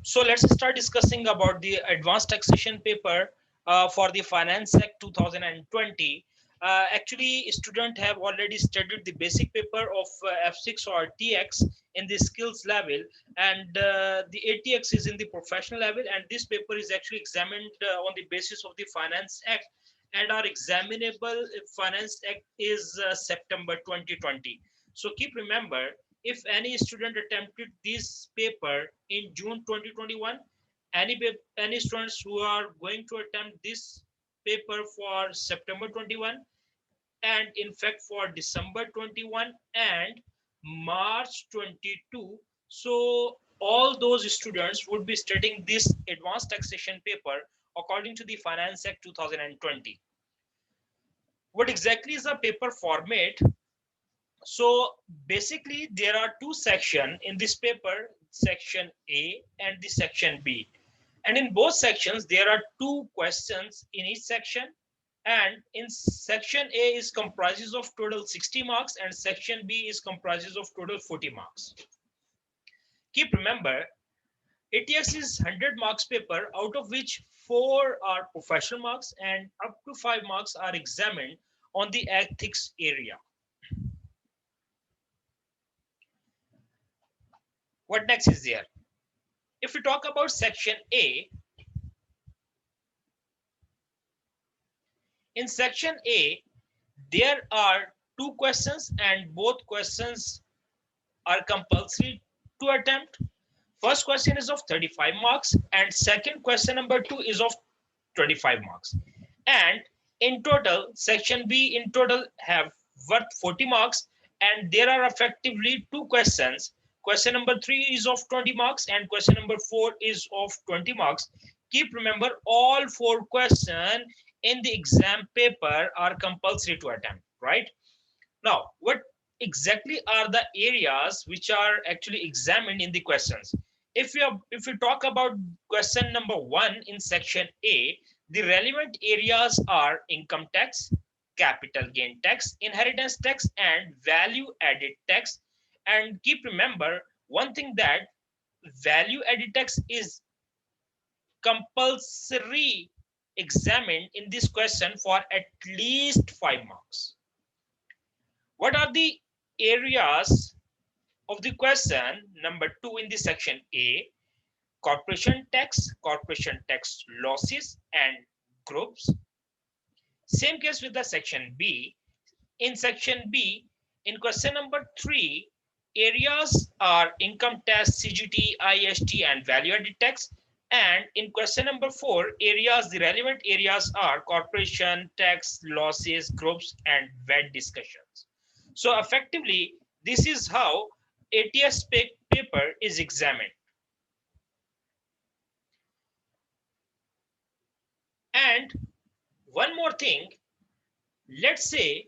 So let's start discussing about the advanced taxation paper for the Finance Act 2020. Actually, students have already studied the basic paper of F6 or TX in the skills level, and the ATX is in the professional level, and this paper is actually examined on the basis of the Finance Act, and our examinable Finance Act is September 2020. So keep remember, if any student attempted this paper in June 2021, any students who are going to attempt this paper for September 21, and in fact for December 21 and March 22, so all those students would be studying this advanced taxation paper according to the Finance Act 2020. What exactly is the paper format? So basically there are two sections in this paper, section A and the section B. And in both sections, there are two questions in each section. And in section A is comprises of total 60 marks and section B is comprises of total 40 marks. Keep remember, ATX is 100 marks paper, out of which 4 are professional marks and up to 5 marks are examined on the ethics area. What next is there? If we talk about section A, in section A, there are two questions and both questions are compulsory to attempt. First question is of 35 marks and second question number 2 is of 25 marks. And in total, section B in total have worth 40 marks, and there are effectively two questions. Question number 3 is of 20 marks and question number 4 is of 20 marks. Keep remember, all 4 questions in the exam paper are compulsory to attempt, right? Now, what exactly are the areas which are actually examined in the questions? If we talk about question number 1 in section A, the relevant areas are income tax, capital gain tax, inheritance tax, and value added tax. And keep remember one thing, that value added tax is compulsory examined in this question for at least 5 marks. What are the areas of the question number 2 in the section A? Corporation tax losses and groups. Same case with the section B. In section B, in question number 3, areas are income tax, CGT, IST, and value added tax. And in question number 4, areas, the relevant areas are corporation tax, losses, groups, and VAT discussions. So effectively, this is how ATS paper is examined. And one more thing, let's say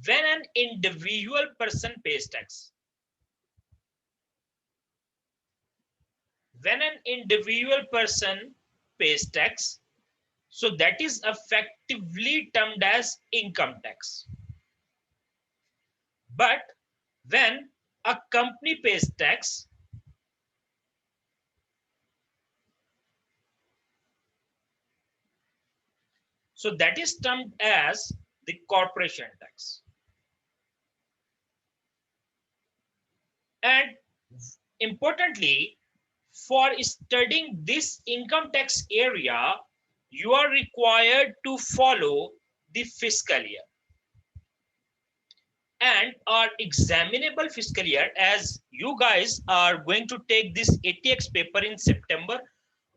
when an individual person pays tax. When an individual person pays tax, so that is effectively termed as income tax. But when a company pays tax, so that is termed as the corporation tax. And importantly, for studying this income tax area, you are required to follow the fiscal year. And our examinable fiscal year, as you guys are going to take this ATX paper in September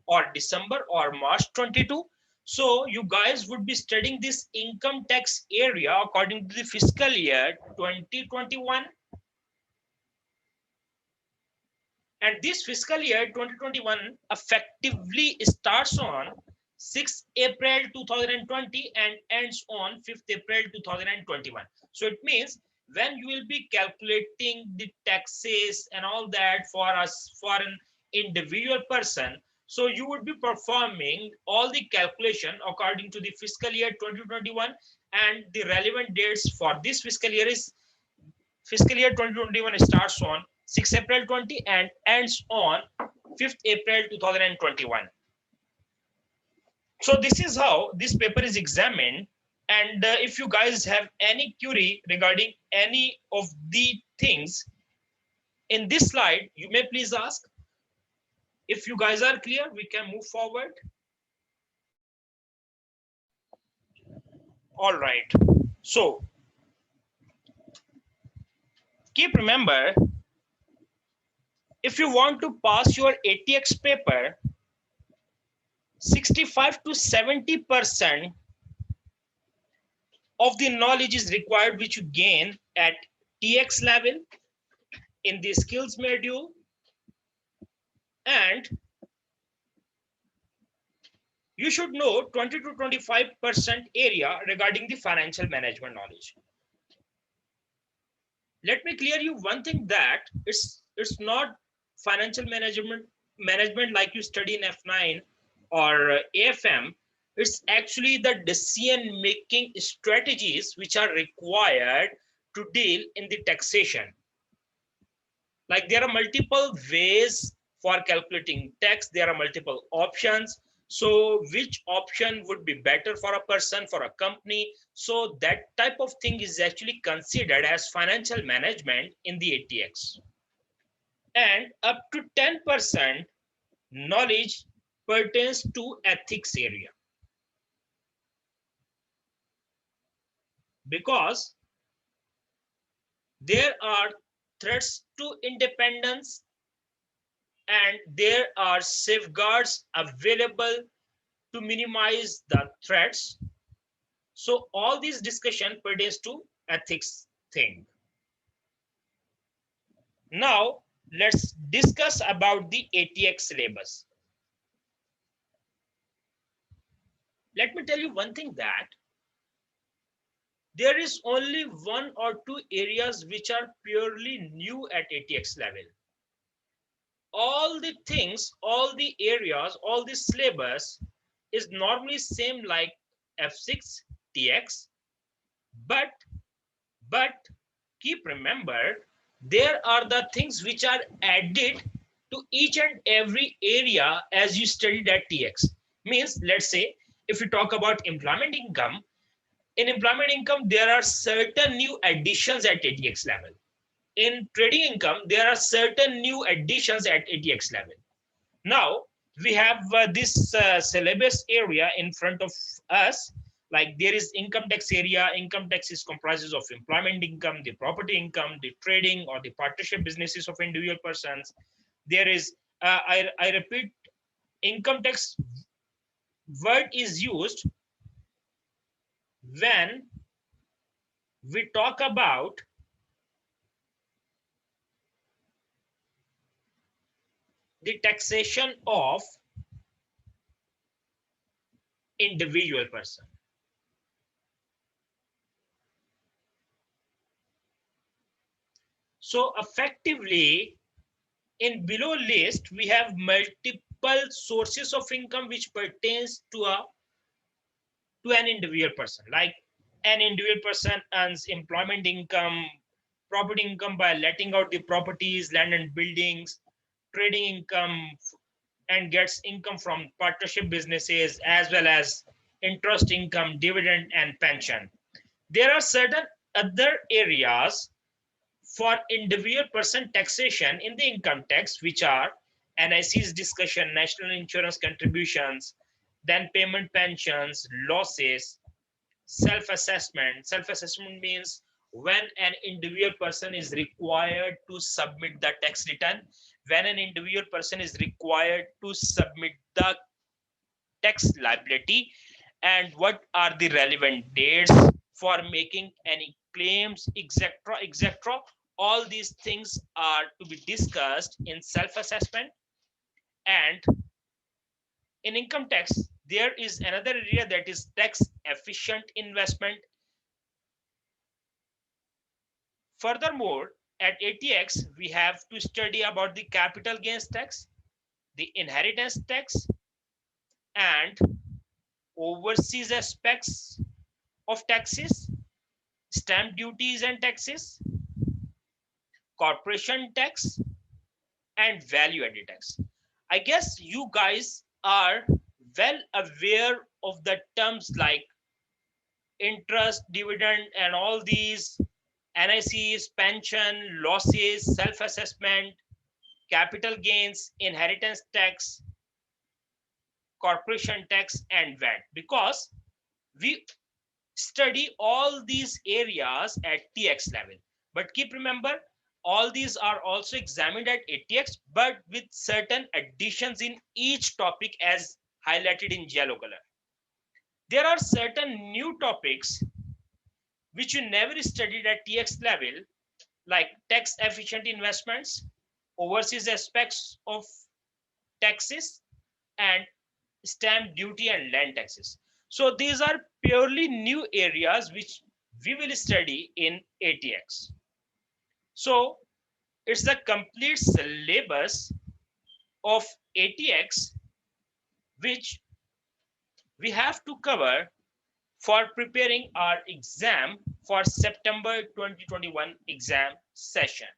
or December or March 22. So you guys would be studying this income tax area according to the fiscal year 2021. And this fiscal year 2021 effectively starts on 6th April 2020 and ends on 5th April 2021. So it means when you will be calculating the taxes and all that for an individual person, so you would be performing all the calculation according to the fiscal year 2021, and the relevant dates for this fiscal year is fiscal year 2021 starts on 6 April 20 and ends on 5th April 2021. So this is how this paper is examined. And if you guys have any query regarding any of the things in this slide, you may please ask. If you guys are clear, we can move forward. All right. So keep remember, if you want to pass your ATX paper, 65 to 70% of the knowledge is required which you gain at TX level in the skills module, and you should know 20 to 25% area regarding the financial management knowledge. Let me clear you one thing, that it's not financial management like you study in F9 or AFM. It's actually the decision making strategies which are required to deal in the taxation. Like there are multiple ways for calculating tax, there are multiple options. So which option would be better for a person, for a company? So that type of thing is actually considered as financial management in the ATX. And up to 10% knowledge pertains to ethics area. Because there are threats to independence and there are safeguards available to minimize the threats. So all these discussion pertains to ethics thing. Now let's discuss about the ATX syllabus. Let me tell you one thing, that there is only one or two areas which are purely new at ATX level. All the things, all the areas, all the syllabus is normally same like F6 TX, but keep remember, there are the things which are added to each and every area as you studied at TX. Means, let's say if we talk about employment income, in employment income there are certain new additions at ATX level. In trading income there are certain new additions at ATX level. Now we have this syllabus area in front of us. Like there is income tax area. Income tax is comprises of employment income, the property income, the trading or the partnership businesses of individual persons. There is I repeat, income tax word is used when we talk about the taxation of individual person. So effectively, in below list, we have multiple sources of income which pertains to an individual person. Like an individual person earns employment income, property income by letting out the properties, land and buildings, trading income, and gets income from partnership businesses, as well as interest income, dividend, and pension. There are certain other areas for individual person taxation in the income tax, which are NIC's discussion, national insurance contributions, then payment pensions, losses, self-assessment. Self-assessment means when an individual person is required to submit the tax return, when an individual person is required to submit the tax liability, and what are the relevant dates for making any claims, etc., etc. All these things are to be discussed in self-assessment. And in income tax there is another area, that is tax efficient investment. Furthermore, at ATX we have to study about the capital gains tax, the inheritance tax, and overseas aspects of taxes, stamp duties and taxes, corporation tax, and value added tax. I guess you guys are well aware of the terms like interest, dividend, and all these NICs, pension, losses, self assessment, capital gains, inheritance tax, corporation tax, and VAT, because we study all these areas at TX level. But keep remember, all these are also examined at ATX, but with certain additions in each topic as highlighted in yellow color. There are certain new topics which you never studied at TX level, like tax efficient investments, overseas aspects of taxes, and stamp duty and land taxes. So these are purely new areas which we will study in ATX. So it's the complete syllabus of ATX which we have to cover for preparing our exam for September 2021 exam session.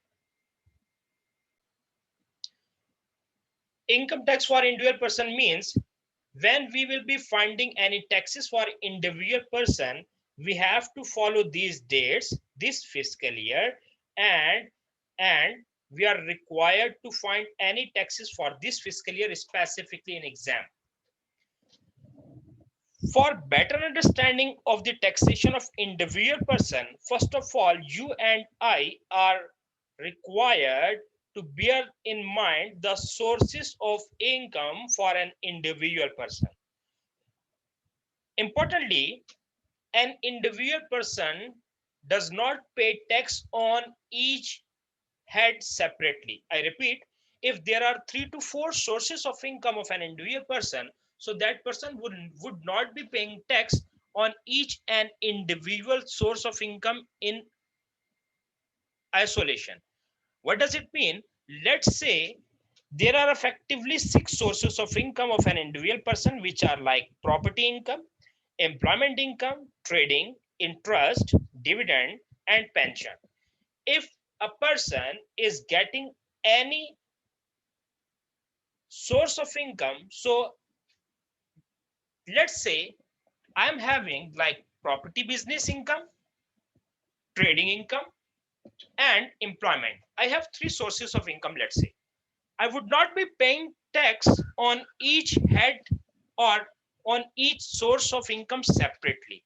Income tax for individual person means when we will be finding any taxes for individual person, we have to follow these dates, this fiscal year, and and we are required to find any taxes for this fiscal year specifically in exam. For better understanding of the taxation of individual person, first of all, you and I are required to bear in mind the sources of income for an individual person. Importantly, an individual person does not pay tax on each head separately. I repeat, if there are 3 to 4 sources of income of an individual person, so that person would not be paying tax on each and individual source of income in isolation. What does it mean? Let's say there are effectively 6 sources of income of an individual person, which are like property income, employment income, trading, interest, dividend, and pension. If a person is getting any source of income, so let's say I'm having like property business income, trading income, and employment. I have 3 sources of income, let's say. I would not be paying tax on each head or on each source of income separately.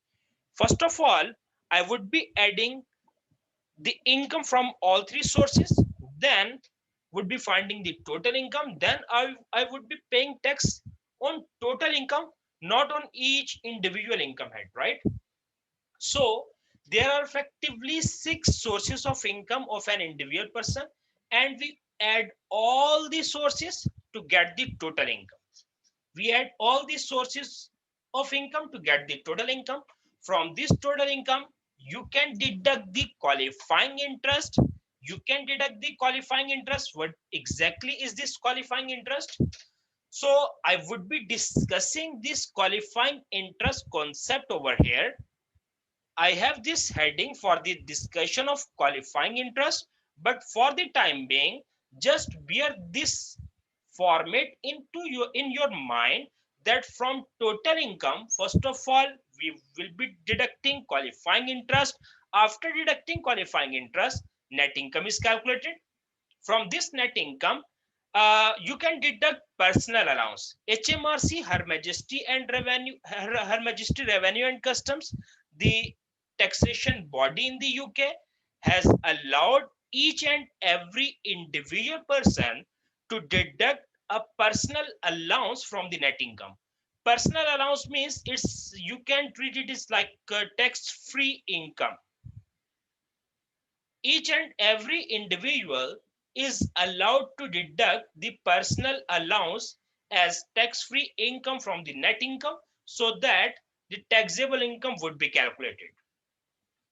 First of all, I would be adding the income from all 3 sources, then would be finding the total income, then I would be paying tax on total income, not on each individual income head, right? So there are effectively 6 sources of income of an individual person, and we add all the sources to get the total income. We add all these sources of income to get the total income. From this total income, you can deduct the qualifying interest. You can deduct the qualifying interest. What exactly is this qualifying interest? So I would be discussing this qualifying interest concept over here. I have this heading for the discussion of qualifying interest, but for the time being, just bear this format in your mind, that from total income, first of all, we will be deducting qualifying interest. After deducting qualifying interest, net income is calculated. From this net income, you can deduct personal allowance. HMRC, Her Majesty and Revenue, Her Majesty Revenue and Customs, the taxation body in the UK, has allowed each and every individual person to deduct a personal allowance from the net income. Personal allowance means it's, you can treat it as like a tax-free income. Each and every individual is allowed to deduct the personal allowance as tax-free income from the net income, so that the taxable income would be calculated.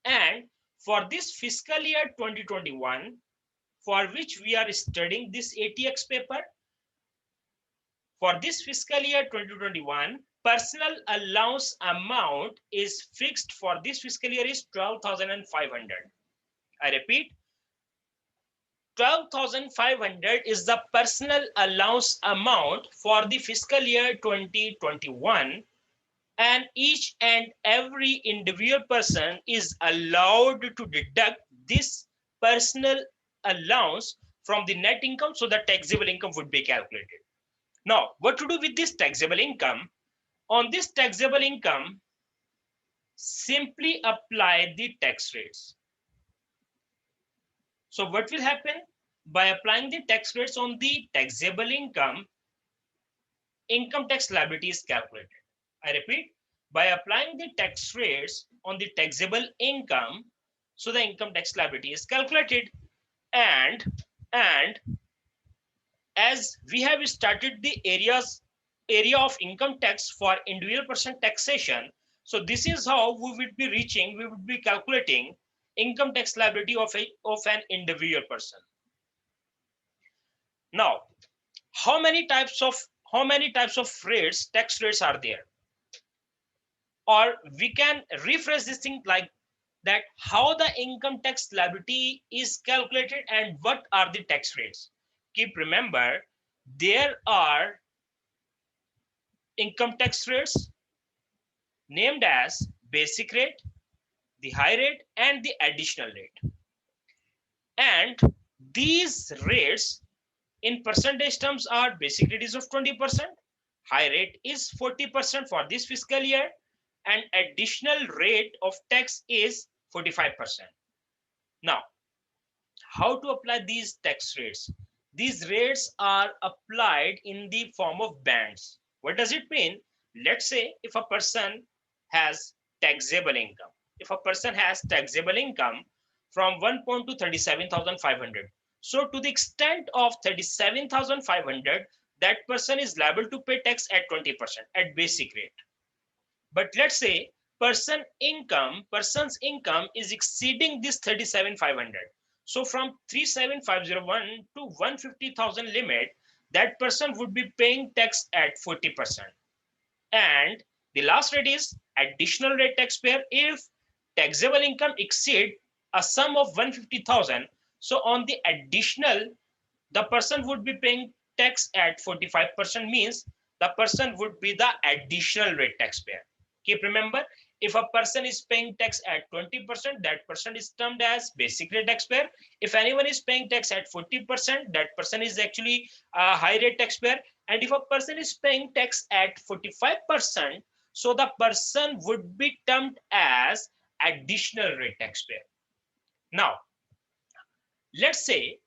And for this fiscal year 2021, for which we are studying this ATX paper, for this fiscal year 2021, personal allowance amount is fixed for this fiscal year is 12,500. I repeat, 12,500 is the personal allowance amount for the fiscal year 2021, and each and every individual person is allowed to deduct this personal allowance from the net income, so the taxable income would be calculated. Now, what to do with this taxable income? On this taxable income, simply apply the tax rates. So what will happen? By applying the tax rates on the taxable income tax liability is calculated. I repeat, by applying the tax rates on the taxable income, so the income tax liability is calculated. And as we have started the area of income tax for individual person taxation, so this is how we would be calculating income tax liability of an individual person. Now, how many types of tax rates are there? Or we can rephrase this thing like that: how the income tax liability is calculated and what are the tax rates. Keep remember, there are income tax rates named as basic rate, the high rate, and the additional rate. And these rates in percentage terms are: basic rate is of 20%, high rate is 40% for this fiscal year, and additional rate of tax is 45%. Now, how to apply these tax rates? These rates are applied in the form of bands. What does it mean? Let's say if a person has taxable income, from 1 point to 37,500. So to the extent of 37,500, that person is liable to pay tax at 20% at basic rate. But let's say person's income is exceeding this 37,500. So from 37,501 to 150,000 limit, that person would be paying tax at 40%. And the last rate is additional rate taxpayer if taxable income exceed a sum of 150,000. So on the additional, the person would be paying tax at 45%, means the person would be the additional rate taxpayer. Keep remember, if a person is paying tax at 20%, that person is termed as basic rate taxpayer. If anyone is paying tax at 40%, that person is actually a high rate taxpayer. And if a person is paying tax at 45%, so the person would be termed as additional rate taxpayer. Now, let's say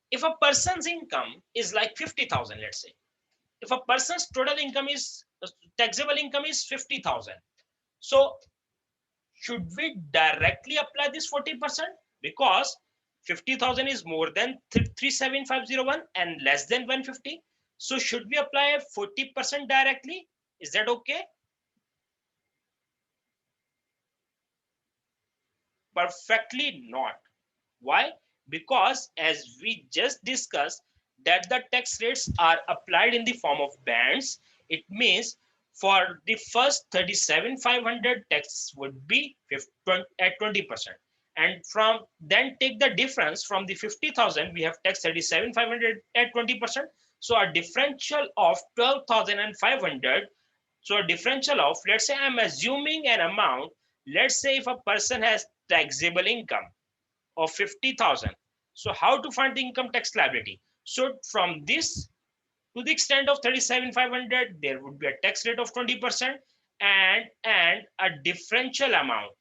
if a person's income is like 50,000, let's say, if a person's total income is taxable income is 50,000, so should we directly apply this 40%? Because 50,000 is more than 37501 and less than 150. So should we apply 40% directly? Is that okay? Perfectly not. Why? Because as we just discussed, that the tax rates are applied in the form of bands. It means for the first 37,500, tax would be at 20%. And from then take the difference from the 50,000, we have tax 37,500 at 20%. So a differential of 12,500. So a differential of, let's say I'm assuming an amount, let's say if a person has taxable income of 50,000. So how to find the income tax liability? So from this to the extent of 37,500, there would be a tax rate of 20% and a differential amount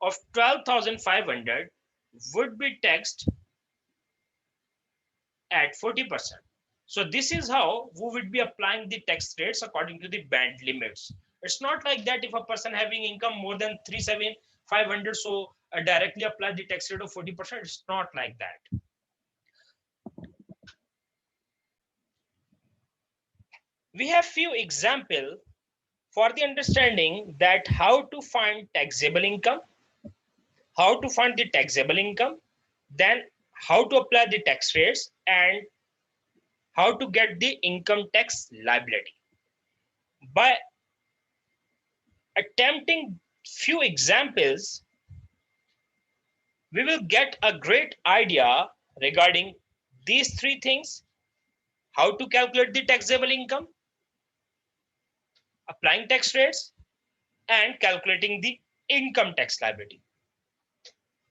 of 12,500 would be taxed at 40%. So this is how we would be applying the tax rates according to the band limits. It's not like that if a person having income more than 37,500, so directly apply the tax rate of 40%. It's not like that. We have few examples for the understanding that how to find taxable income, then how to apply the tax rates, and how to get the income tax liability. By attempting few examples, we will get a great idea regarding these three things: how to calculate the taxable income, applying tax rates, and calculating the income tax liability.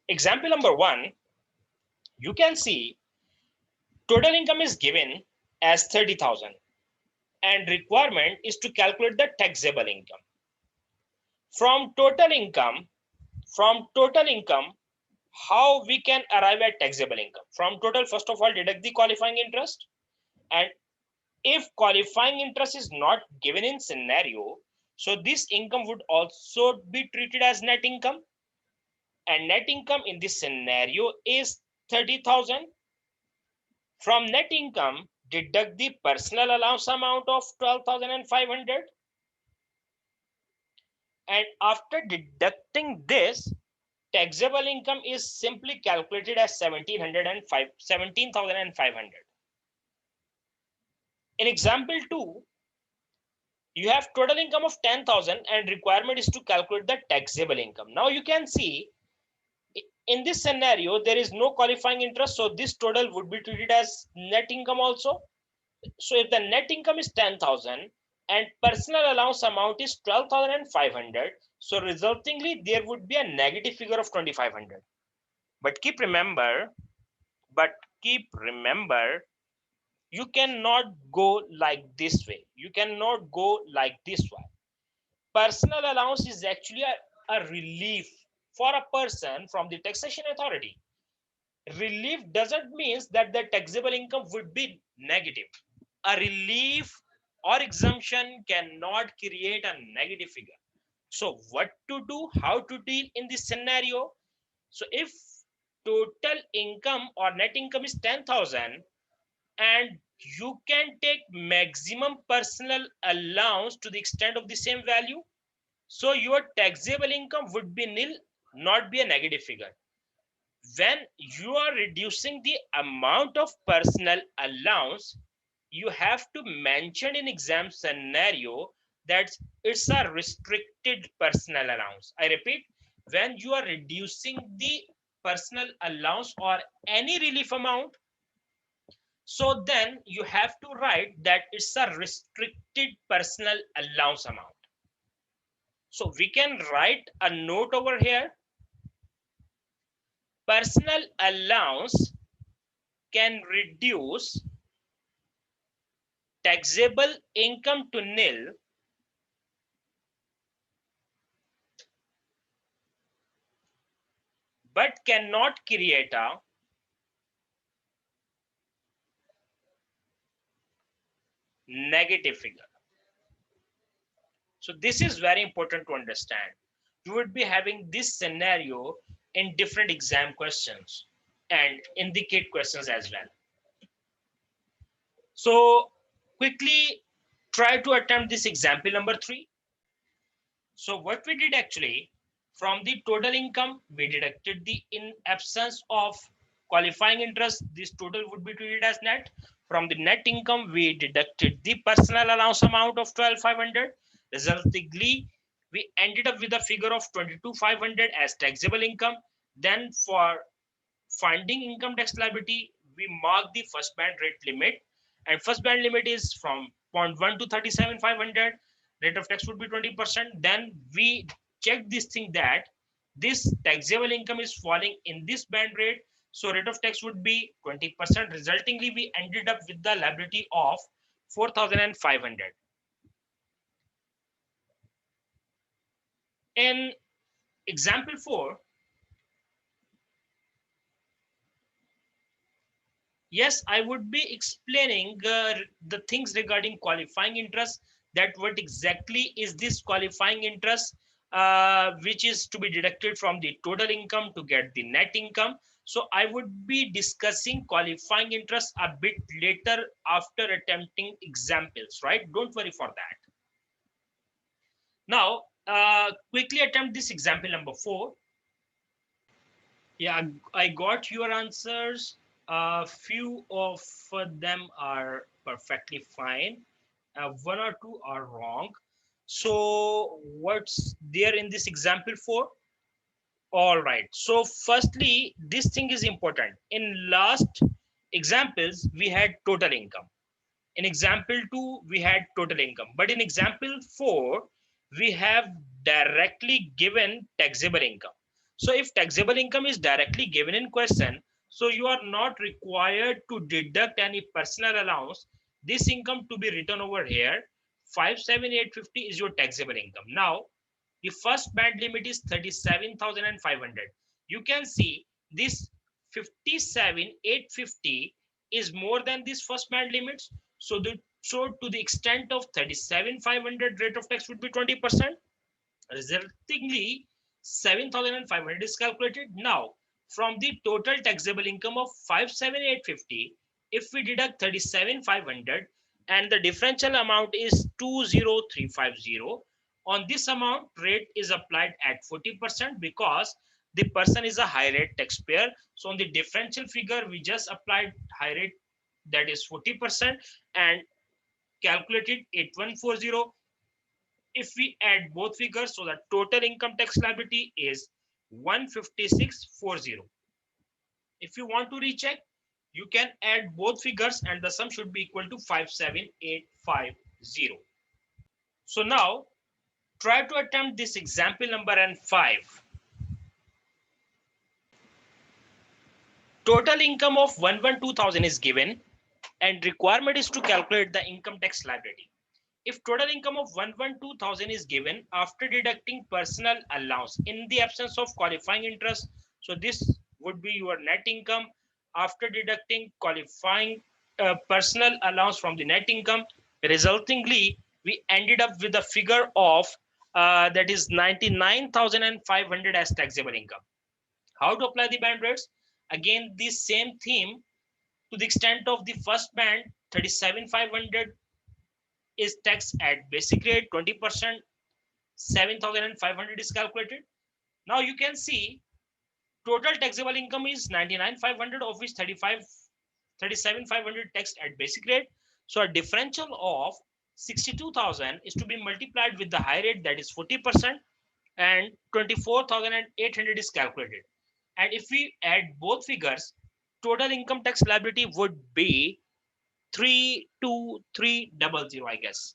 Example number one, you can see total income is given as 30,000 and requirement is to calculate the taxable income. From total income, how we can arrive at taxable income? From total, first of all, deduct the qualifying interest, and if qualifying interest is not given in scenario, so this income would also be treated as net income, and net income in this scenario is 30,000. From net income, deduct the personal allowance amount of 12,500, and after deducting this, taxable income is simply calculated as 17,500. In example 2, you have total income of 10,000 and requirement is to calculate the taxable income. Now you can see in this scenario there is no qualifying interest, so this total would be treated as net income also. So if the net income is 10,000 and personal allowance amount is 12,500, so resultingly there would be a negative figure of 2,500. But keep remember, you cannot go like this way. You cannot go like this way. Personal allowance is actually a relief for a person from the taxation authority. Relief doesn't mean that the taxable income would be negative. A relief or exemption cannot create a negative figure. So what to do, how to deal in this scenario? So if total income or net income is 10,000 and you can take maximum personal allowance to the extent of the same value, so your taxable income would be nil, not be a negative figure. When you are reducing the amount of personal allowance, you have to mention in exam scenario that it's a restricted personal allowance. I repeat, when you are reducing the personal allowance or any relief amount, so then you have to write that it's a restricted personal allowance amount. So we can write a note over here. Personal allowance can reduce taxable income to nil but cannot create a negative figure. So this is very important to understand. You would be having this scenario in different exam questions and indicate questions as well. So quickly try to attempt this example number 3. So what we did actually, from the total income, we deducted the in absence of qualifying interest, this total would be treated as net. From the net income, we deducted the personal allowance amount of 12,500. Resultingly, we ended up with a figure of 22,500 as taxable income. Then for finding income tax liability, we mark the first band rate limit, and first band limit is from 0.1 to 37,500. Rate of tax would be 20%. Then we check this thing that this taxable income is falling in this band rate, so rate of tax would be 20%. Resultingly, we ended up with the liability of 4,500. In example 4, yes, I would be explaining the things regarding qualifying interest, that what exactly is this qualifying interest, which is to be deducted from the total income to get the net income. So I would be discussing qualifying interest a bit later after attempting examples, right? Don't worry for that. Now, quickly attempt this example number 4. Yeah, I got your answers. A few of them are perfectly fine. One or two are wrong. So what's there in this example 4? All right. So firstly, this thing is important. In last examples, we had total income. In example 2, we had total income. But in example 4, we have directly given taxable income. So if taxable income is directly given in question, so you are not required to deduct any personal allowance. This income to be written over here, 57850 is your taxable income. Now, the first band limit is 37,500. You can see this 57,850 is more than this first band limits. So to the extent of 37,500, rate of tax would be 20%. Resultingly, 7,500 is calculated. Now, from the total taxable income of 57,850, if we deduct 37,500 and the differential amount is 20,350, on this amount rate is applied at 40% because the person is a high rate taxpayer. So on the differential figure, we just applied high rate, that is 40%, and calculated 8140. If we add both figures, so the total income tax liability is 15640. If you want to recheck, you can add both figures and the sum should be equal to 57850. So now try to attempt this example number and 5. Total income of 112,000 is given and requirement is to calculate the income tax liability. If total income of 112,000 is given after deducting personal allowance in the absence of qualifying interest, so this would be your net income after deducting qualifying personal allowance from the net income. Resultingly, we ended up with a figure of that is 99,500 as taxable income. How to apply the band rates? Again, the same theme. To the extent of the first band, 37,500 is taxed at basic rate 20%, 7,500 is calculated. Now you can see total taxable income is 99,500, of which 37,500 taxed at basic rate. So a differential of 62,000 is to be multiplied with the high rate, that is 40%, and 24,800 is calculated. And if we add both figures, total income tax liability would be 32300, I guess.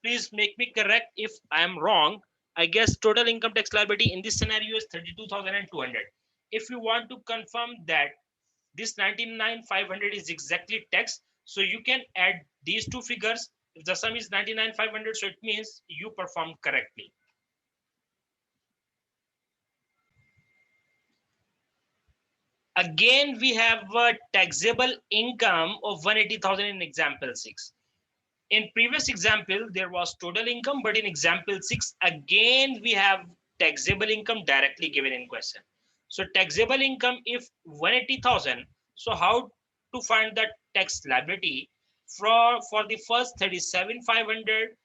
Please make me correct if I am wrong. I guess total income tax liability in this scenario is 32,200. If you want to confirm that this 99,500 is exactly tax, so you can add these two figures. If the sum is 99,500, so it means you performed correctly. Again, we have a taxable income of 180,000 in example 6. In previous example, there was total income, but in example 6, again, we have taxable income directly given in question. So taxable income, if 180,000, so how to find the tax liability? For the first 37,500,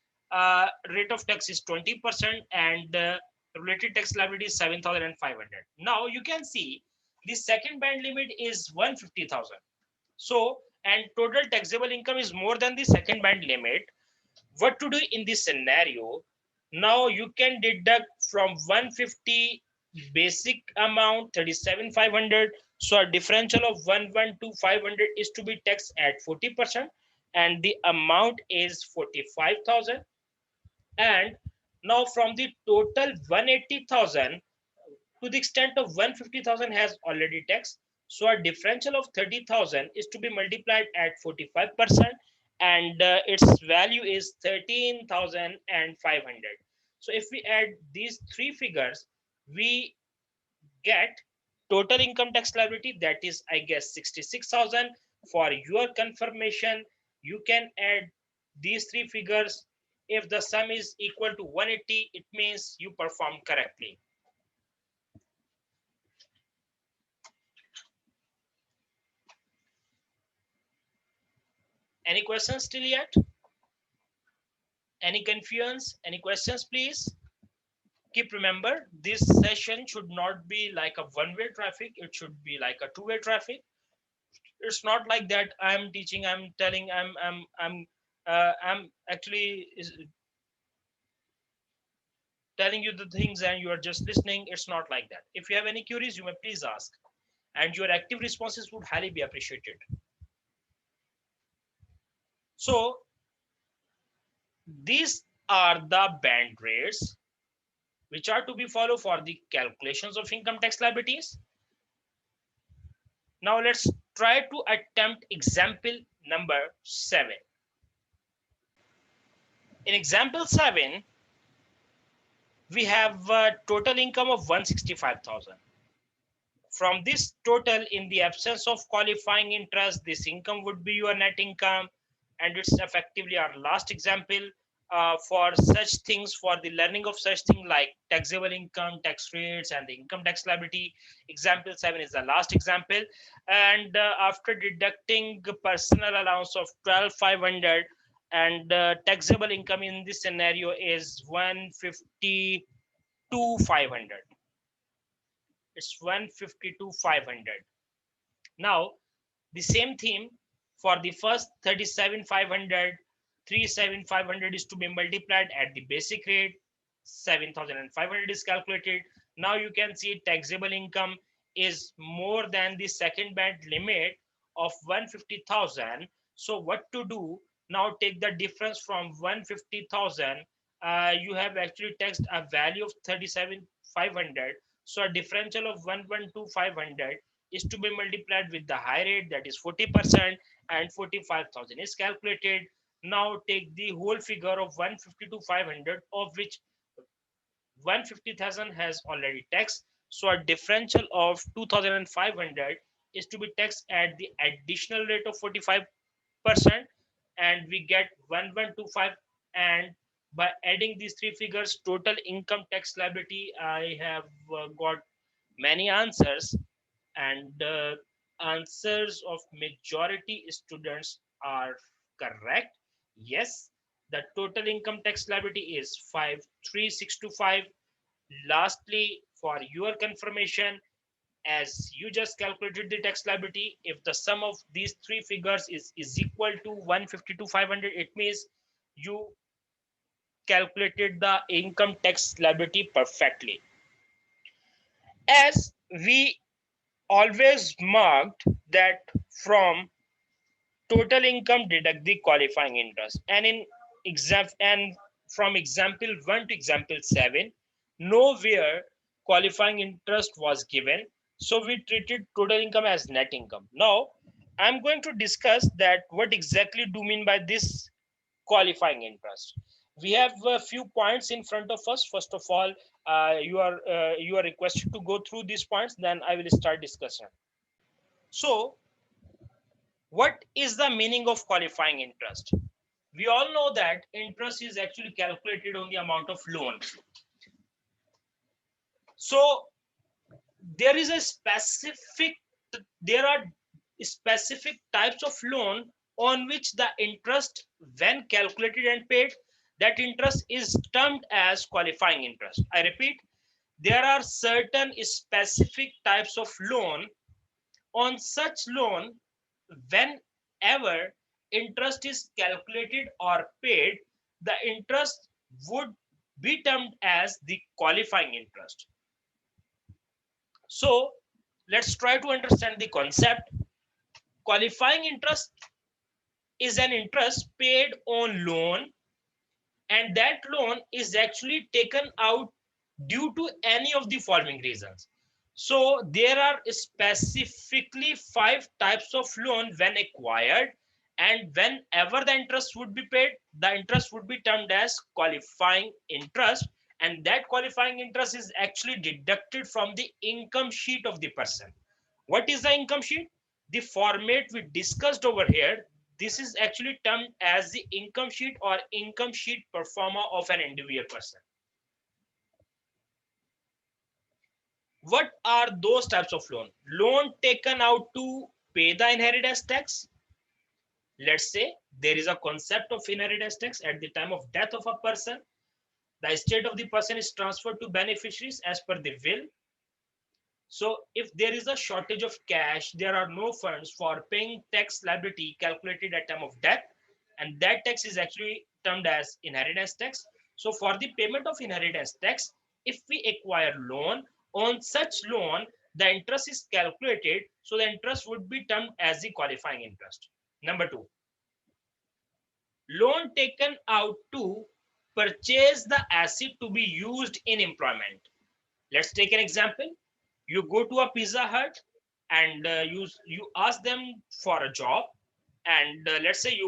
rate of tax is 20% and related tax liability is 7,500. Now you can see the second band limit is 150,000. So, and total taxable income is more than the second band limit. What to do in this scenario? Now you can deduct from 150 basic amount 37,500. So a differential of 112,500 is to be taxed at 40%, and the amount is 45,000. And now from the total 180,000, to the extent of 150,000 has already taxed. So a differential of 30,000 is to be multiplied at 45%, and its value is 13,500. So if we add these three figures, we get total income tax liability, that is, I guess, 66,000. For your confirmation, you can add these three figures. If the sum is equal to 180, it means you performed correctly. Any questions still yet? Any confusions? Any questions, please? Keep remember, this session should not be like a one-way traffic. It should be like a two-way traffic. It's not like that I'm teaching, I'm telling, I'm actually telling you the things and you are just listening. It's not like that. If you have any queries, you may please ask, and your active responses would highly be appreciated. So these are the band rates which are to be followed for the calculations of income tax liabilities. Now let's try to attempt example number 7. In example 7, we have a total income of 165,000. From this total, in the absence of qualifying interest, this income would be your net income, and it's effectively our last example for such things, for the learning of such things like taxable income, tax rates, and the income tax liability. Example 7 is the last example, and after deducting personal allowance of 12,500, and taxable income in this scenario is 152,500. It's 152,500. Now the same theme for the first 37,500, 37,500 is to be multiplied at the basic rate. 7,500 is calculated. Now you can see taxable income is more than the second band limit of 150,000. So what to do now? Take the difference from 150,000. You have actually taxed a value of 37,500. So a differential of 112,500 is to be multiplied with the high rate, that is 40%, and 45,000 is calculated. Now take the whole figure of 152,500, of which 150,000 has already taxed. So a differential of 2,500 is to be taxed at the additional rate of 45%, and we get 1125. And by adding these three figures, total income tax liability, I have got many answers, and answers of majority students are correct. Yes, the total income tax liability is 53625. Lastly, for your confirmation, as you just calculated the tax liability, if the sum of these three figures is equal to 152,500, it means you calculated the income tax liability perfectly. As we always marked that from total income deduct the qualifying interest, and in and from example 1 to example 7, nowhere qualifying interest was given, so we treated total income as net income. Now I'm going to discuss that what exactly do mean by this qualifying interest. We have a few points in front of us. First of all, you are requested to go through these points, then I will start discussion. So what is the meaning of qualifying interest? We all know that interest is actually calculated on the amount of loan. So there is a there are specific types of loan on which the interest, when calculated and paid, that interest is termed as qualifying interest. I repeat, there are certain specific types of loan. On such loan, whenever interest is calculated or paid, the interest would be termed as the qualifying interest. So let's try to understand the concept. Qualifying interest is an interest paid on loan, and that loan is actually taken out due to any of the following reasons. So there are specifically 5 types of loan when acquired, and whenever the interest would be paid, the interest would be termed as qualifying interest, and that qualifying interest is actually deducted from the income sheet of the person. What is the income sheet? The format we discussed over here, this is actually termed as the income sheet or income sheet pro forma of an individual person. What are those types of loan? Loan taken out to pay the inheritance tax. Let's say there is a concept of inheritance tax at the time of death of a person. The estate of the person is transferred to beneficiaries as per the will. So if there is a shortage of cash, there are no funds for paying tax liability calculated at time of death, and that tax is actually termed as inheritance tax. So for the payment of inheritance tax, if we acquire loan, on such loan, the interest is calculated. So the interest would be termed as the qualifying interest. Number two, loan taken out to purchase the asset to be used in employment. Let's take an example. You go to a Pizza Hut and you ask them for a job, and let's say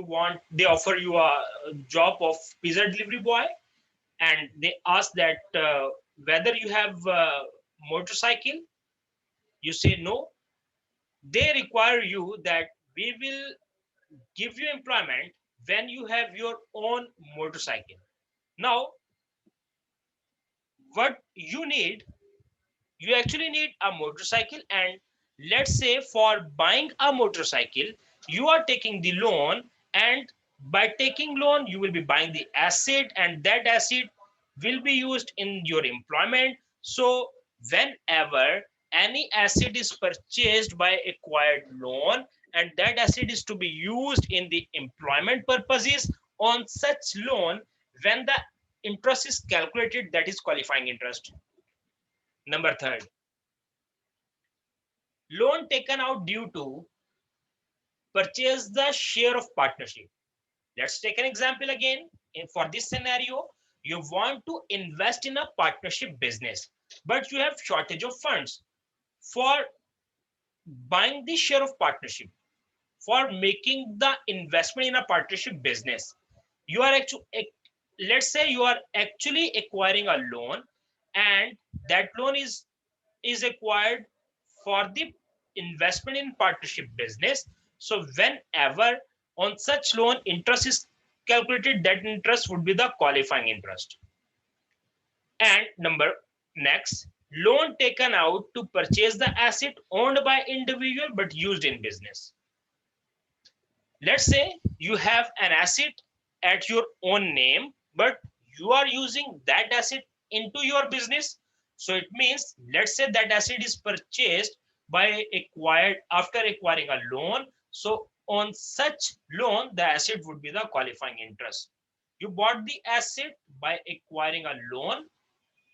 they offer you a job of pizza delivery boy, and they ask that whether you have a motorcycle. You say no. They require you that we will give you employment when you have your own motorcycle. Now, what you need, you actually need a motorcycle, and let's say for buying a motorcycle, you are taking the loan, and by taking loan, you will be buying the asset, and that asset will be used in your employment. So whenever any asset is purchased by acquired loan, and that asset is to be used in the employment purposes, on such loan, when the interest is calculated, that is qualifying interest. Number third, loan taken out due to purchase the share of partnership. Let's take an example again. For this scenario, you want to invest in a partnership business, but you have shortage of funds for buying the share of partnership, for making the investment in a partnership business. You are actually, let's say you are actually acquiring a loan, and that loan is acquired for the investment in partnership business. So whenever on such loan interest is calculated, that interest would be the qualifying interest. And number next, loan taken out to purchase the asset owned by individual but used in business. Let's say you have an asset at your own name, but you are using that asset into your business. So it means, let's say that asset is purchased by acquired after acquiring a loan. So on such loan, the asset would be the qualifying interest. You bought the asset by acquiring a loan,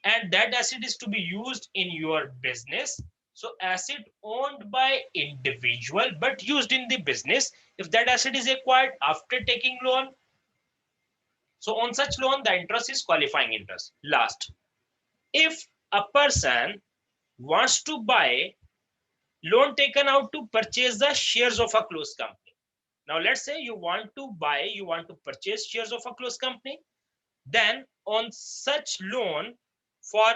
and that asset is to be used in your business. So asset owned by individual but used in the business, if that asset is acquired after taking loan, so on such loan the interest is qualifying interest. Last, if a person wants to buy, loan taken out to purchase the shares of a closed company. Now let's say you want to purchase shares of a closed company. Then on such loan, for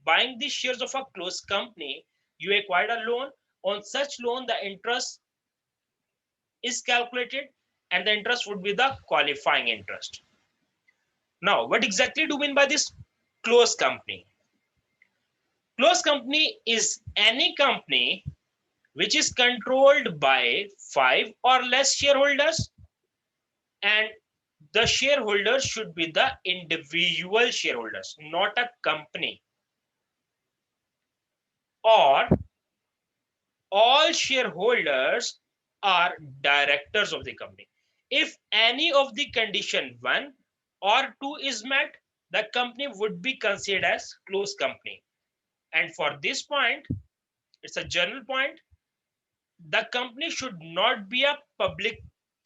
buying the shares of a closed company, you acquired a loan. On such loan, the interest is calculated, and the interest would be the qualifying interest. Now, what exactly do you mean by this closed company? Closed company is any company which is controlled by 5 or less shareholders, and the shareholders should be the individual shareholders, not a company. Or all shareholders are directors of the company. If any of the condition 1 or 2 is met, the company would be considered as closed company. And for this point, it's a general point, the company should not be a public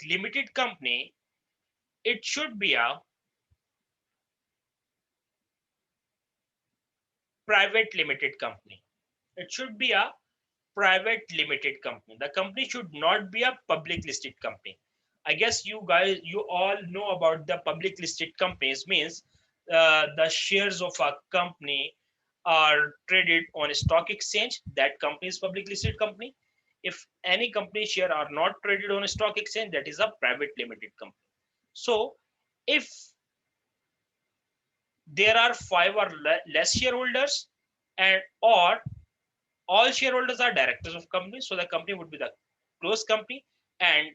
limited company. It should be a private limited company. It should be a private limited company. The company should not be a public listed company. I guess you all know about the public listed companies. Means the shares of a company are traded on a stock exchange. That company is public listed company. If any company share are not traded on a stock exchange, that is a private limited company. So if there are 5 or less shareholders, and or all shareholders are directors of company, so the company would be the closed company. And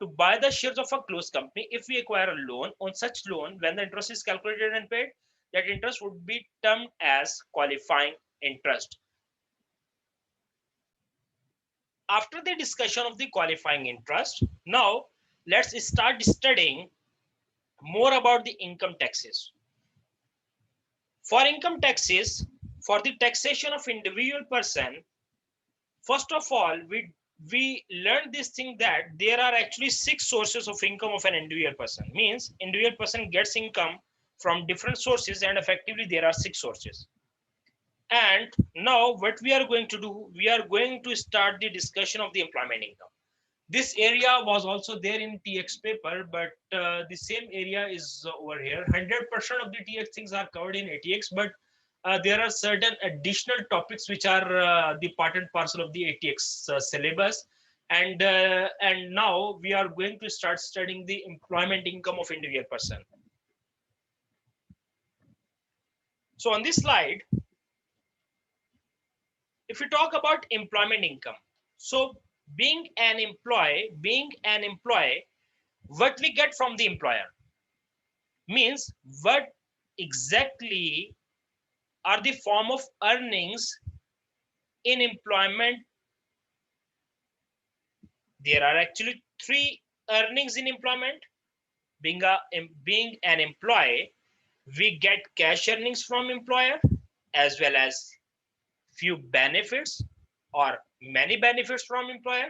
to buy the shares of a closed company, if we acquire a loan, on such loan, when the interest is calculated and paid, that interest would be termed as qualifying interest. After the discussion of the qualifying interest, now let's start studying more about the income taxes. For income taxes, for the taxation of individual person, first of all, we learned this thing that there are actually 6 sources of income of an individual person. Means individual person gets income from different sources, and effectively there are 6 sources. And now what we are going to do, we are going to start the discussion of the employment income. This area was also there in TX paper, but the same area is over here. 100% of the TX things are covered in ATX, but there are certain additional topics which are the part and parcel of the ATX syllabus. And now we are going to start studying the employment income of individual person. So on this slide, if we talk about employment income, so being an employee, what we get from the employer means what exactly are the form of earnings in employment. There are actually 3 earnings in employment. Being an employee, we get cash earnings from employer, as well as few benefits or many benefits from employer,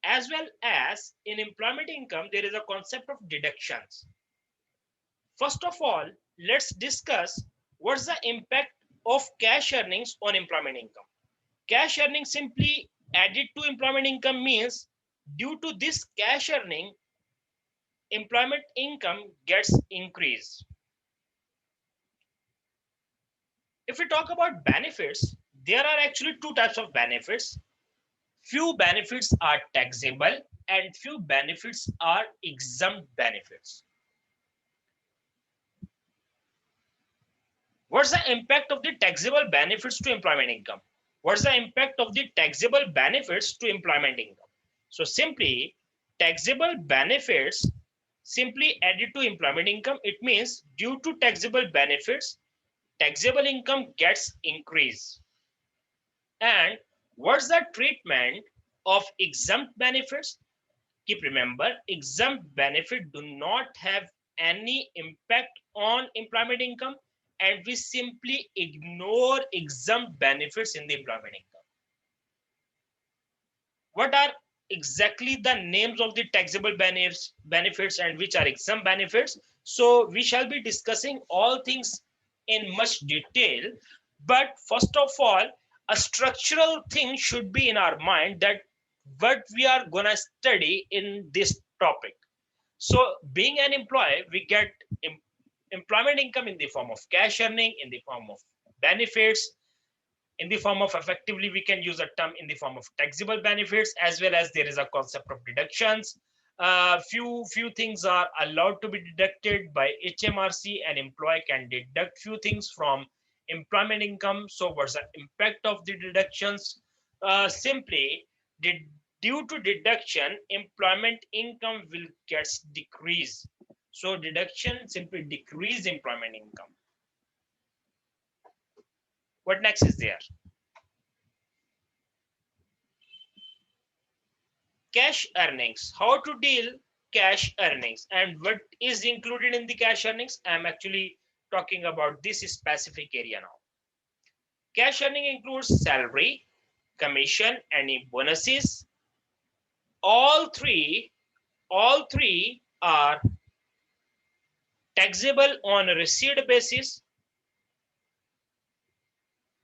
as well as in employment income there is a concept of deductions. First of all, let's discuss what's the impact of cash earnings on employment income. Cash earnings simply added to employment income means due to this cash earning, employment income gets increased. If we talk about benefits, there are actually 2 types of benefits. Few benefits are taxable and few benefits are exempt benefits. What's the impact of the taxable benefits to employment income? What's the impact of the taxable benefits to employment income? So simply taxable benefits simply added to employment income. It means due to taxable benefits, taxable income gets increased. And what's the treatment of exempt benefits? Keep remember, exempt benefit do not have any impact on employment income, and we simply ignore exempt benefits in the employment income. What are exactly the names of the taxable benefits and which are exempt benefits? So we shall be discussing all things in much detail, but first of all, a structural thing should be in our mind that what we are gonna study in this topic. So being an employee, we get employment income in the form of cash earning, in the form of benefits, in the form of, effectively we can use a term in the form of taxable benefits, as well as there is a concept of deductions. Few things are allowed to be deducted by HMRC. An employee can deduct few things from employment income. So what's the impact of the deductions? Simply due to deduction, employment income will get decreased. So deduction simply decrease employment income. What next is there? Cash earnings. How to deal cash earnings and what is included in the cash earnings? I'm actually talking about this specific area now. Cash earning includes salary, commission, any bonuses. All three are taxable on a received basis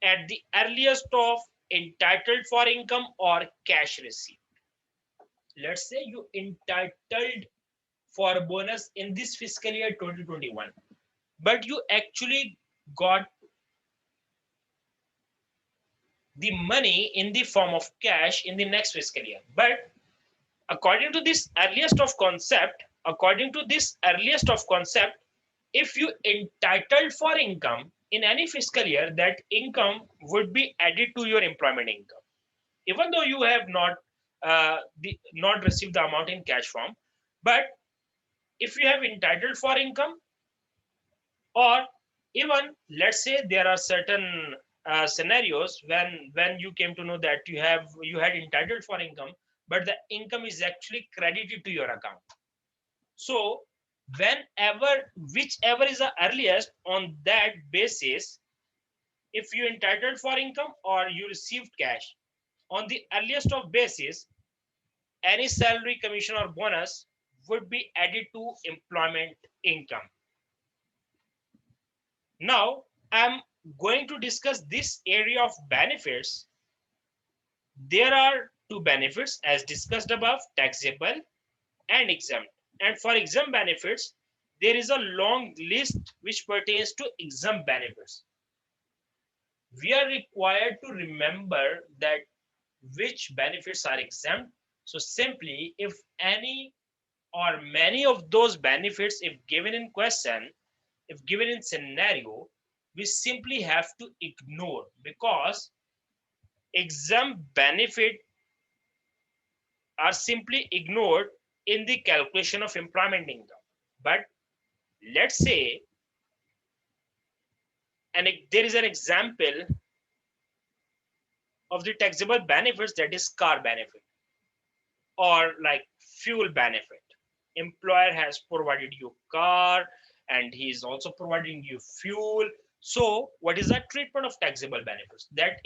at the earliest of entitled for income or cash receipt. Let's say you entitled for a bonus in this fiscal year 2021, but you actually got the money in the form of cash in the next fiscal year. But according to this earliest of concept, if you entitled for income in any fiscal year, that income would be added to your employment income, even though you have not received the amount in cash form. But if you have entitled for income, or even let's say there are certain scenarios when you came to know that you had entitled for income, but the income is actually credited to your account. So Whenever, whichever is the earliest, on that basis, if you entitled for income or you received cash, on the earliest of basis, any salary, commission or bonus would be added to employment income. Now I'm going to discuss this area of benefits. There are two benefits as discussed above, taxable and exempt. And for exempt benefits, there is a long list which pertains to exempt benefits. We are required to remember that which benefits are exempt. So simply, if any or many of those benefits, if given in question, if given in scenario, we simply have to ignore, because exempt benefit are simply ignored in the calculation of employment income. But let's say, and there is an example of the taxable benefits, that is car benefit or like fuel benefit. Employer has provided you car and he is also providing you fuel. So what is the treatment of taxable benefits? That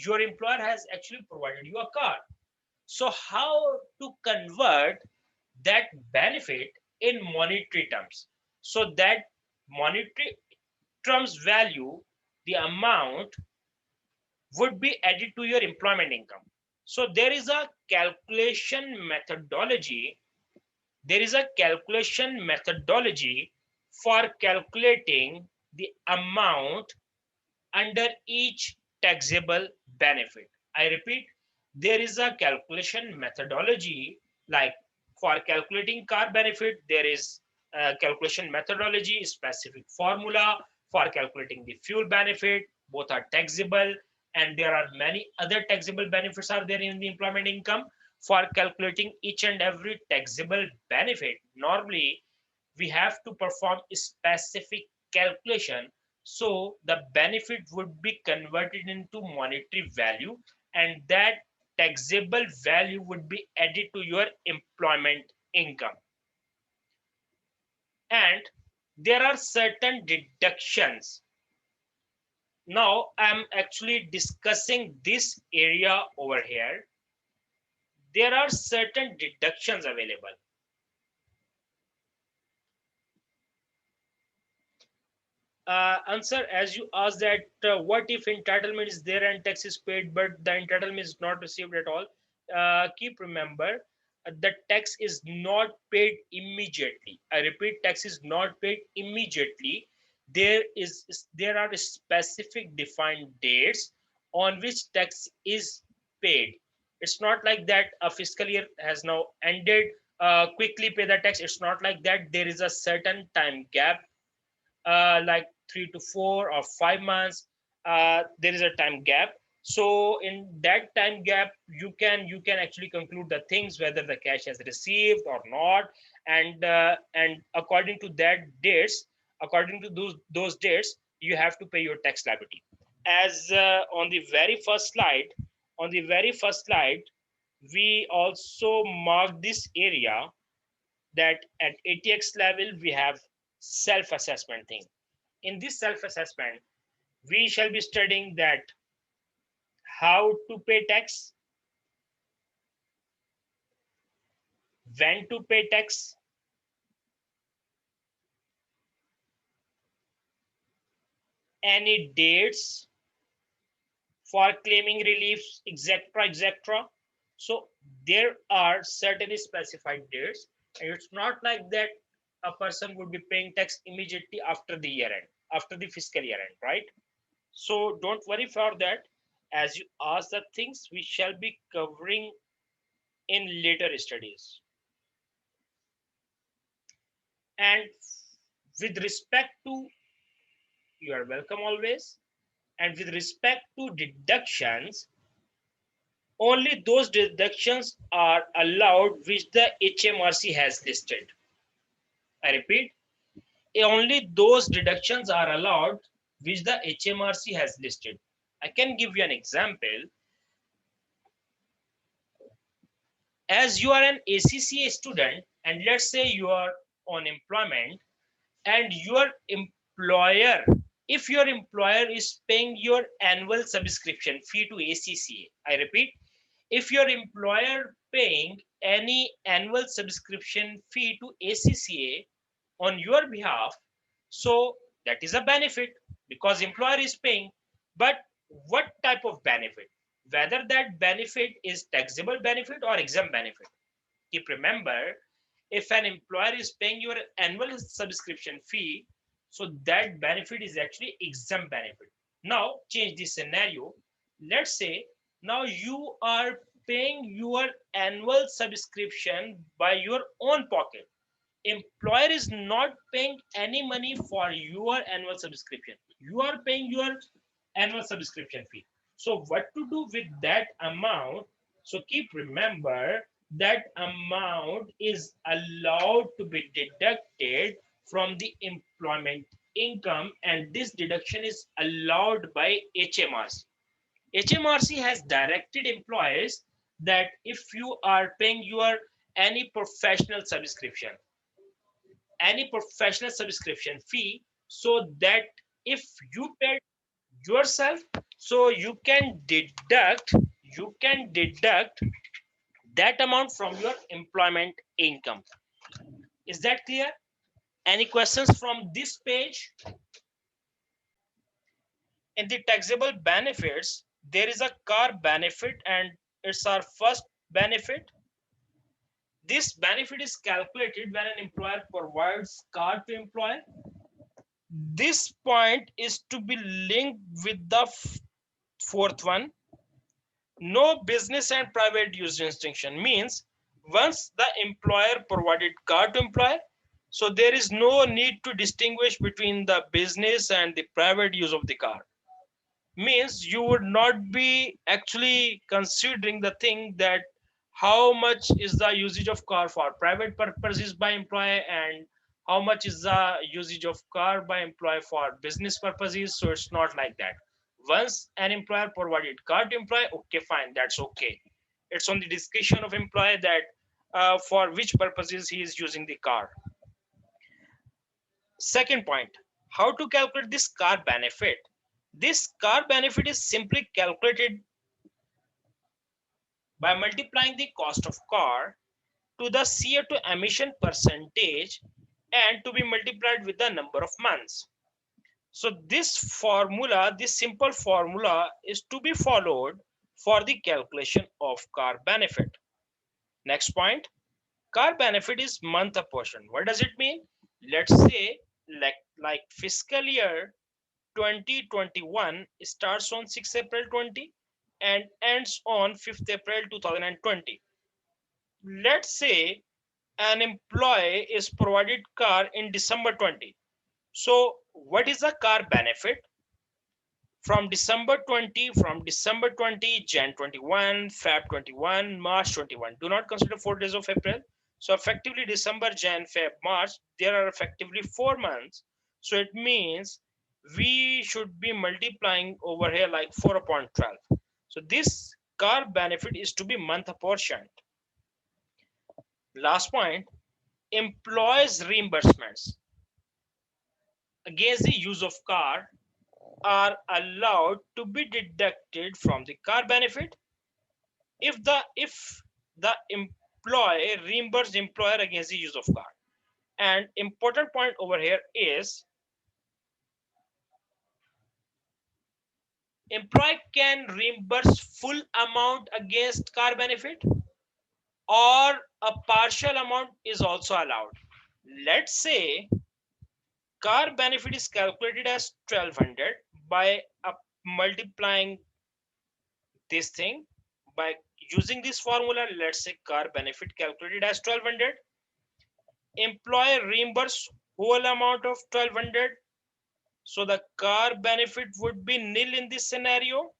your employer has actually provided you a car. So how to convert that benefit in monetary terms? So that monetary terms value, the amount would be added to your employment income. So there is a calculation methodology. There is a calculation methodology for calculating the amount under each taxable benefit. I repeat, there is a calculation methodology, like for calculating car benefit, there is a calculation methodology, specific formula for calculating the fuel benefit, both are taxable, and there are many other taxable benefits are there in the employment income. For calculating each and every taxable benefit, normally we have to perform a specific calculation, so the benefit would be converted into monetary value, and that taxable value would be added to your employment income. And there are certain deductions. Now I'm actually discussing this area over here. There are certain deductions available. Answer, as you asked that what if entitlement is there and tax is paid but the entitlement is not received at all? Keep remember, the tax is not paid immediately. I repeat, tax is not paid immediately. There are specific defined dates on which tax is paid. It's not like that a fiscal year has now ended, quickly pay the tax. It's not like that. There is a certain time gap, like 3 to 4 or 5 months. There is a time gap. So in that time gap, you can actually conclude the things whether the cash has received or not, and according to that dates, according to those dates, you have to pay your tax liability. As on the very first slide, we also mark this area that at ATX level we have self-assessment thing. In this self-assessment, we shall be studying that how to pay tax, when to pay tax, any dates for claiming reliefs, etc., etc. So there are certain specified dates, and it's not like that a person would be paying tax immediately after the year end, after the fiscal year end, right? So don't worry for that. As you ask the things, we shall be covering in later studies. And with respect to, you are welcome always. And with respect to deductions, only those deductions are allowed which the HMRC has listed. I repeat, only those deductions are allowed which the HMRC has listed. I can give you an example. As you are an ACCA student, and let's say you are on employment, and your employer, if your employer is paying your annual subscription fee to ACCA, I repeat, if your employer paying any annual subscription fee to ACCA on your behalf, so that is a benefit because employer is paying. But what type of benefit? Whether that benefit is taxable benefit or exempt benefit. Keep remember, if an employer is paying your annual subscription fee, so that benefit is actually exempt benefit. Now change the scenario. Let's say now you are paying your annual subscription by your own pocket. Employer is not paying any money for your annual subscription. You are paying your annual subscription fee. So what to do with that amount? So keep remember that amount is allowed to be deducted from the employment income, and this deduction is allowed by HMRC. HMRC has directed employees that if you are paying your any any professional subscription fee, so that if you paid yourself, so you can deduct that amount from your employment income. Is that clear? Any questions from this page? In the taxable benefits, there is a car benefit, and it's our first benefit. This benefit is calculated when an employer provides car to employee. This point is to be linked with the fourth one. No business and private use distinction means once the employer provided car to employer, so there is no need to distinguish between the business and the private use of the car. Means you would not be actually considering the thing that how much is the usage of car for private purposes by employee and how much is the usage of car by employee for business purposes. So it's not like that. Once an employer provided car to employee, okay, fine, that's okay. It's on the discretion of employee that for which purposes he is using the car. Second point, how to calculate this car benefit? This car benefit is simply calculated by multiplying the cost of car to the CO2 emission percentage and to be multiplied with the number of months. So this formula, this simple formula is to be followed for the calculation of car benefit. Next point, car benefit is month apportion. What does it mean? Let's say like fiscal year 2021 starts on 6 April 20 and ends on 5th April 2020. Let's say an employee is provided car in December 20. So what is the car benefit? From December 20, Jan 21, Feb 21, March 21. Do not consider 4 days of April. So effectively December, Jan, Feb, March, there are effectively 4 months. So it means we should be multiplying over here like 4 upon 12. So this car benefit is to be month apportioned. Last point, employees reimbursements against the use of car are allowed to be deducted from the car benefit if the employee reimbursed employer against the use of car. And important point over here is employee can reimburse full amount against car benefit or a partial amount is also allowed. Let's say car benefit is calculated as 1200 by multiplying this thing by using this formula. Let's say car benefit calculated as 1200, employer reimburse whole amount of 1200, so the car benefit would be nil in this scenario.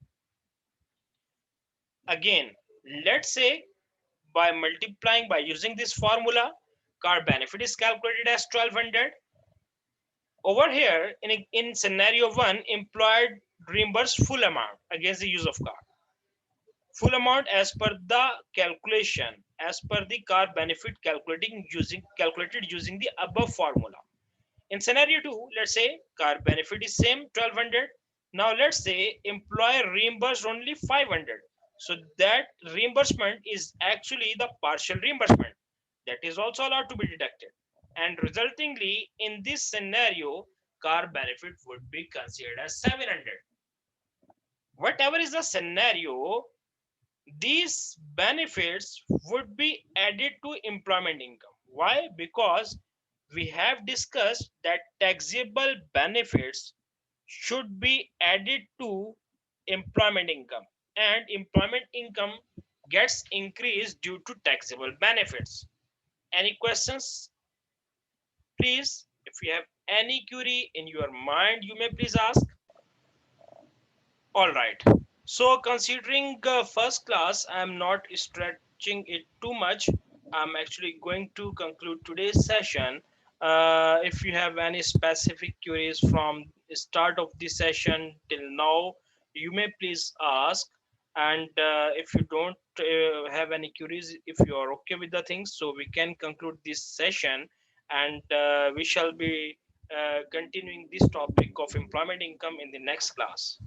Again, let's say by multiplying by using this formula, car benefit is calculated as 1200. Over here in scenario 1, employer reimburse full amount against the use of car. full amount as per the calculation, as per the car benefit calculated using the above formula. In scenario 2, let's say car benefit is same 1200. Now let's say employer reimbursed only 500. So that reimbursement is actually the partial reimbursement that is also allowed to be deducted. And resultingly, in this scenario, car benefit would be considered as 700. Whatever is the scenario, these benefits would be added to employment income. Why? Because we have discussed that taxable benefits should be added to employment income, and employment income gets increased due to taxable benefits. Any questions? Please, if you have any query in your mind, you may please ask. All right. So considering first class, I'm not stretching it too much. I'm actually going to conclude today's session. If you have any specific queries from the start of the session till now, you may please ask. And if you don't have any queries, if you are okay with the things, so we can conclude this session, and we shall be continuing this topic of employment income in the next class.